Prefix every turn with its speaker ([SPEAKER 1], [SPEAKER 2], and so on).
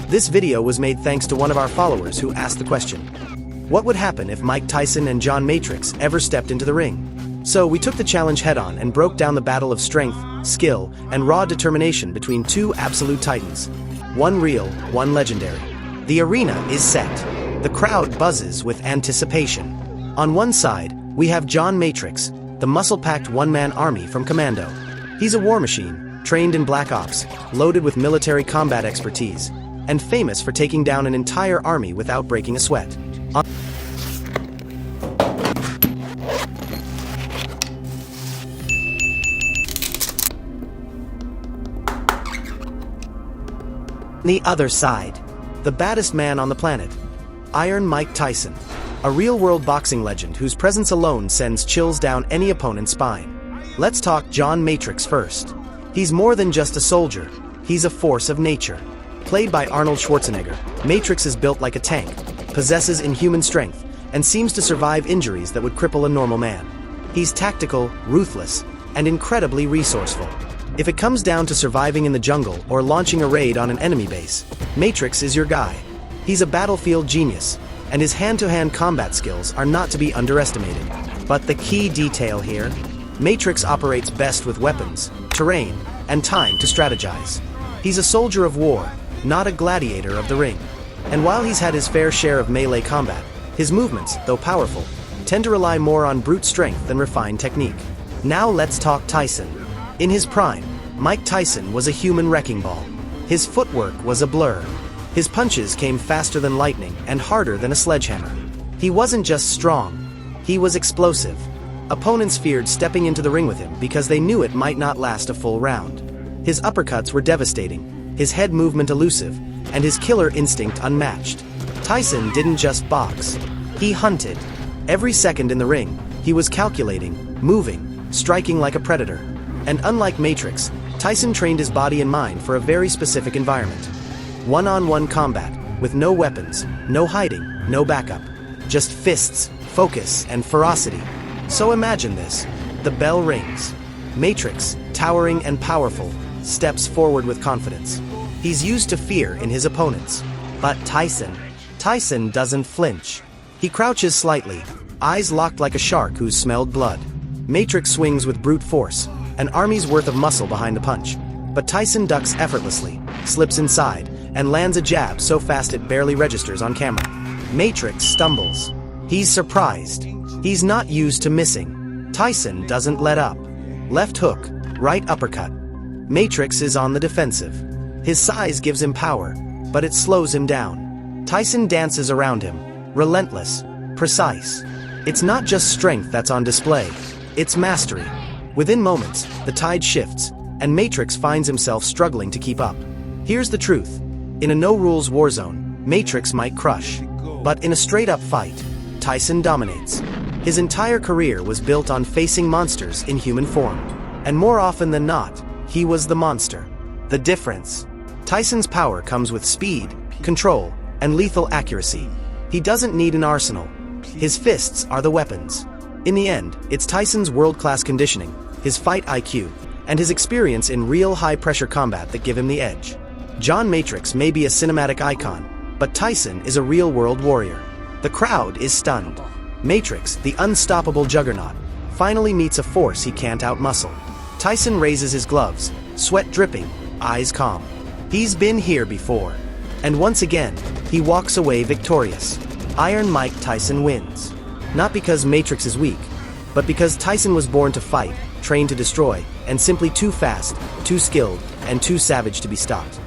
[SPEAKER 1] This video was made thanks to one of our followers who asked the question, what would happen if Mike Tyson and John Matrix ever stepped into the ring? So we took the challenge head-on and broke down the battle of strength, skill, and raw determination between two absolute titans. One real, one legendary. The arena is set. The crowd buzzes with anticipation. On one side, we have John Matrix, the muscle-packed one-man army from Commando. He's a war machine, trained in black ops, loaded with military combat expertise, and famous for taking down an entire army without breaking a sweat. On the other side, the baddest man on the planet, Iron Mike Tyson, a real-world boxing legend whose presence alone sends chills down any opponent's spine. Let's talk John Matrix first. He's more than just a soldier, he's a force of nature. Played by Arnold Schwarzenegger, Matrix is built like a tank, possesses inhuman strength, and seems to survive injuries that would cripple a normal man. He's tactical, ruthless, and incredibly resourceful. If it comes down to surviving in the jungle or launching a raid on an enemy base, Matrix is your guy. He's a battlefield genius, and his hand-to-hand combat skills are not to be underestimated. But the key detail here, Matrix operates best with weapons, terrain, and time to strategize. He's a soldier of war, not a gladiator of the ring. And while he's had his fair share of melee combat, his movements, though powerful, tend to rely more on brute strength than refined technique. Now let's talk Tyson. In his prime, Mike Tyson was a human wrecking ball. His footwork was a blur. His punches came faster than lightning and harder than a sledgehammer. He wasn't just strong, he was explosive. Opponents feared stepping into the ring with him because they knew it might not last a full round. His uppercuts were devastating, his head movement elusive, and his killer instinct unmatched. Tyson didn't just box, he hunted. Every second in the ring, he was calculating, moving, striking like a predator. And unlike Matrix, Tyson trained his body and mind for a very specific environment. One-on-one combat, with no weapons, no hiding, no backup. Just fists, focus, and ferocity. So imagine this. The bell rings. Matrix, towering and powerful, steps forward with confidence. He's used to fear in his opponents. But Tyson doesn't flinch. He crouches slightly, eyes locked like a shark who's smelled blood. Matrix swings with brute force, an army's worth of muscle behind the punch. But Tyson ducks effortlessly, slips inside, and lands a jab so fast it barely registers on camera. Matrix stumbles. He's surprised. He's not used to missing. Tyson doesn't let up. Left hook, right uppercut. Matrix is on the defensive. His size gives him power, but it slows him down. Tyson dances around him, relentless, precise. It's not just strength that's on display, it's mastery. Within moments, the tide shifts, and Matrix finds himself struggling to keep up. Here's the truth. In a no-rules war zone, Matrix might crush. But in a straight-up fight, Tyson dominates. His entire career was built on facing monsters in human form. And more often than not, he was the monster. The difference. Tyson's power comes with speed, control, and lethal accuracy. He doesn't need an arsenal. His fists are the weapons. In the end, it's Tyson's world-class conditioning, his fight IQ, and his experience in real high-pressure combat that give him the edge. John Matrix may be a cinematic icon, but Tyson is a real-world warrior. The crowd is stunned. Matrix, the unstoppable juggernaut, finally meets a force he can't outmuscle. Tyson raises his gloves, sweat dripping, eyes calm. He's been here before. And once again, he walks away victorious. Iron Mike Tyson wins. Not because Matrix is weak, but because Tyson was born to fight, trained to destroy, and simply too fast, too skilled, and too savage to be stopped.